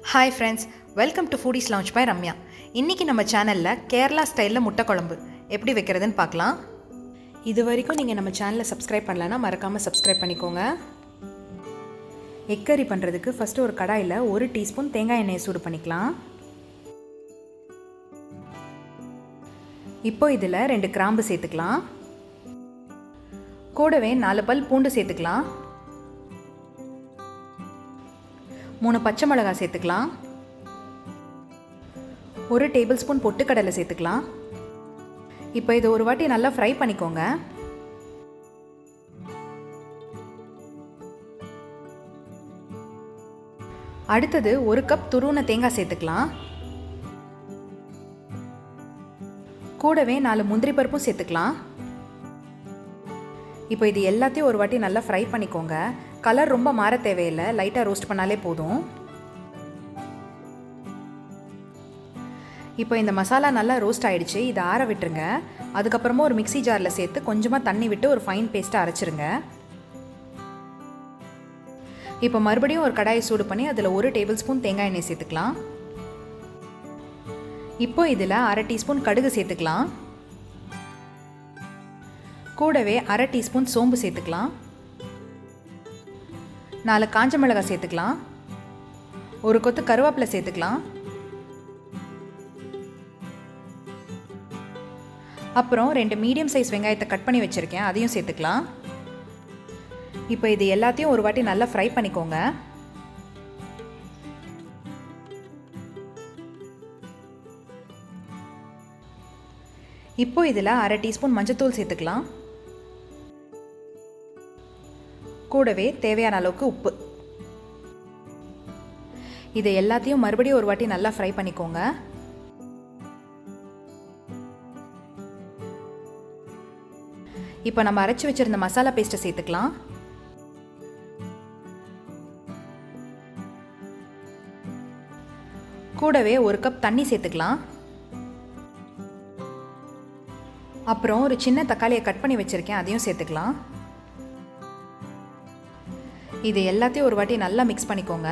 Hi friends, welcome to Foodies Launch by Ramya. இன்றைக்கி நம்ம சேனலில் கேரளா ஸ்டைலில் முட்டை குழம்பு எப்படி வைக்கிறதுன்னு பார்க்கலாம். இது வரைக்கும் நீங்கள் நம்ம சேனலை சப்ஸ்கிரைப் பண்ணலன்னா மறக்காமல் சப்ஸ்கிரைப் பண்ணிக்கோங்க. எக் கறி பண்ணுறதுக்கு ஃபஸ்ட்டு ஒரு கடாயில் 1 டீஸ்பூன் தேங்காய் எண்ணெயை சூடு பண்ணிக்கலாம். இப்போ இதில் 2 கிராம்பு சேர்த்துக்கலாம். கூடவே 4 பல் பூண்டு சேர்த்துக்கலாம். 3 பச்சை மிளகாய் சேர்த்துக்கலாம். 1 டேபிள் ஸ்பூன் பொட்டுக்கடலை சேர்த்துக்கலாம். இப்போ இது ஒரு வாட்டி நல்லா ஃப்ரை பண்ணிக்கோங்க. அடுத்தது 1 கப் துருவின தேங்காய் சேர்த்துக்கலாம். கூடவே 4 முந்திரி பருப்பும் சேர்த்துக்கலாம். இப்போ இது எல்லாத்தையும் ஒரு வாட்டி நல்லா ஃப்ரை பண்ணிக்கோங்க. கலர் ரொம்ப மாற தேவையில்லை, லைட்டாக ரோஸ்ட் பண்ணாலே போதும். இப்போ இந்த மசாலா நல்லா ரோஸ்ட் ஆகிடுச்சு. இதை ஆற விட்டுருங்க. அதுக்கப்புறமா ஒரு மிக்ஸி ஜாரில் சேர்த்து கொஞ்சமாக தண்ணி விட்டு ஒரு ஃபைன் பேஸ்ட்டாக அரைச்சிருங்க. இப்போ மறுபடியும் ஒரு கடாயை சூடு பண்ணி அதில் 1 டேபிள் ஸ்பூன் தேங்காய் எண்ணெய் சேர்த்துக்கலாம். இப்போ இதில் 1/2 டீஸ்பூன் கடுகு சேர்த்துக்கலாம். கூடவே 1/2 டீஸ்பூன் சோம்பு சேர்த்துக்கலாம். 4 காஞ்ச மிளகாய் சேர்த்துக்கலாம். 1 கொத்து கருவேப்பிலை சேர்த்துக்கலாம். அப்புறம் 2 மீடியம் சைஸ் வெங்காயத்தை கட் பண்ணி வச்சுருக்கேன், அதையும் சேர்த்துக்கலாம். இப்போ இது எல்லாத்தையும் ஒரு வாட்டி நல்லா ஃப்ரை பண்ணிக்கோங்க. இப்போ இதில் 1/2 டீஸ்பூன் மஞ்சள்தூள் சேர்த்துக்கலாம். கூடவே தேவையான அளவுக்கு உப்பு. இதை எல்லாத்தையும் மறுபடியும் ஒரு வாட்டி நல்லா ஃப்ரை பண்ணிக்கோங்க. இப்போ நம்ம அரைச்சி வச்சிருந்த மசாலா பேஸ்ட்டை சேர்த்துக்கலாம். கூடவே 1 கப் தண்ணி சேர்த்துக்கலாம். அப்புறம் ஒரு சின்ன தக்காளியை கட் பண்ணி வச்சுருக்கேன், அதையும் சேர்த்துக்கலாம். இது எல்லாத்தையும் ஒரு வாட்டி நல்லா மிக்ஸ் பண்ணிக்கோங்க.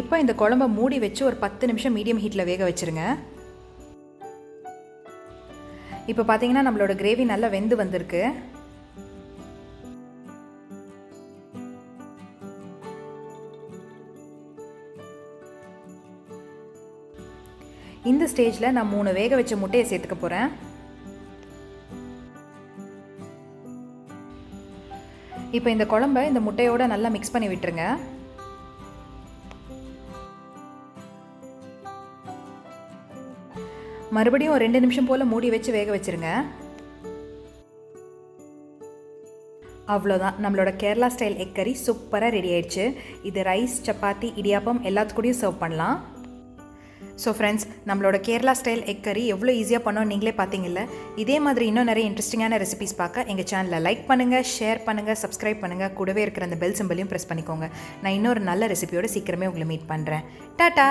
இப்போ இந்த குழம்பை மூடி வச்சு ஒரு 10 நிமிஷம் மீடியம் ஹீட்டில் வேக வச்சுருங்க. இப்போ பார்த்தீங்கன்னா நம்மளோட கிரேவி நல்லா வெந்து வந்திருக்கு. இந்த ஸ்டேஜில் நான் 3 வேக வச்ச முட்டையை சேர்த்துக்க போகிறேன். இப்போ இந்த குழம்பை இந்த முட்டையோடு நல்லா மிக்ஸ் பண்ணி விட்டுருங்க. மறுபடியும் ஒரு 2 நிமிஷம் போல் மூடி வச்சு வேக வச்சுருங்க. அவ்வளோதான், நம்மளோட கேரளா ஸ்டைல் எக் கறி சூப்பராக ரெடி ஆயிடுச்சு. இது ரைஸ், சப்பாத்தி, இடியாப்பம் எல்லாத்துக்கூடயும் சர்வ் பண்ணலாம். ஸோ ஃப்ரெண்ட்ஸ், நம்மளோட கேரளா ஸ்டைல் எக் கறி எவ்வளோ ஈஸியாக பண்ணோம் நீங்களே பார்த்தீங்கல்ல. இதே மாதிரி இன்னும் நிறைய இன்ட்ரெஸ்டிங்கான ரெசிபிஸ் பார்க்க எங்கள் சேனலில் லைக் பண்ணுங்கள், ஷேர் பண்ணுங்கள், சப்ஸ்கிரைப் பண்ணுங்கள். கூடவே இருக்கிற அந்த பெல் சிம்பலையும் ப்ரெஸ் பண்ணிக்கோங்க. நான் இன்னொரு நல்ல ரெசிபியோட சீக்கிரமே உங்களை மீட் பண்ணுறேன். டாட்டா.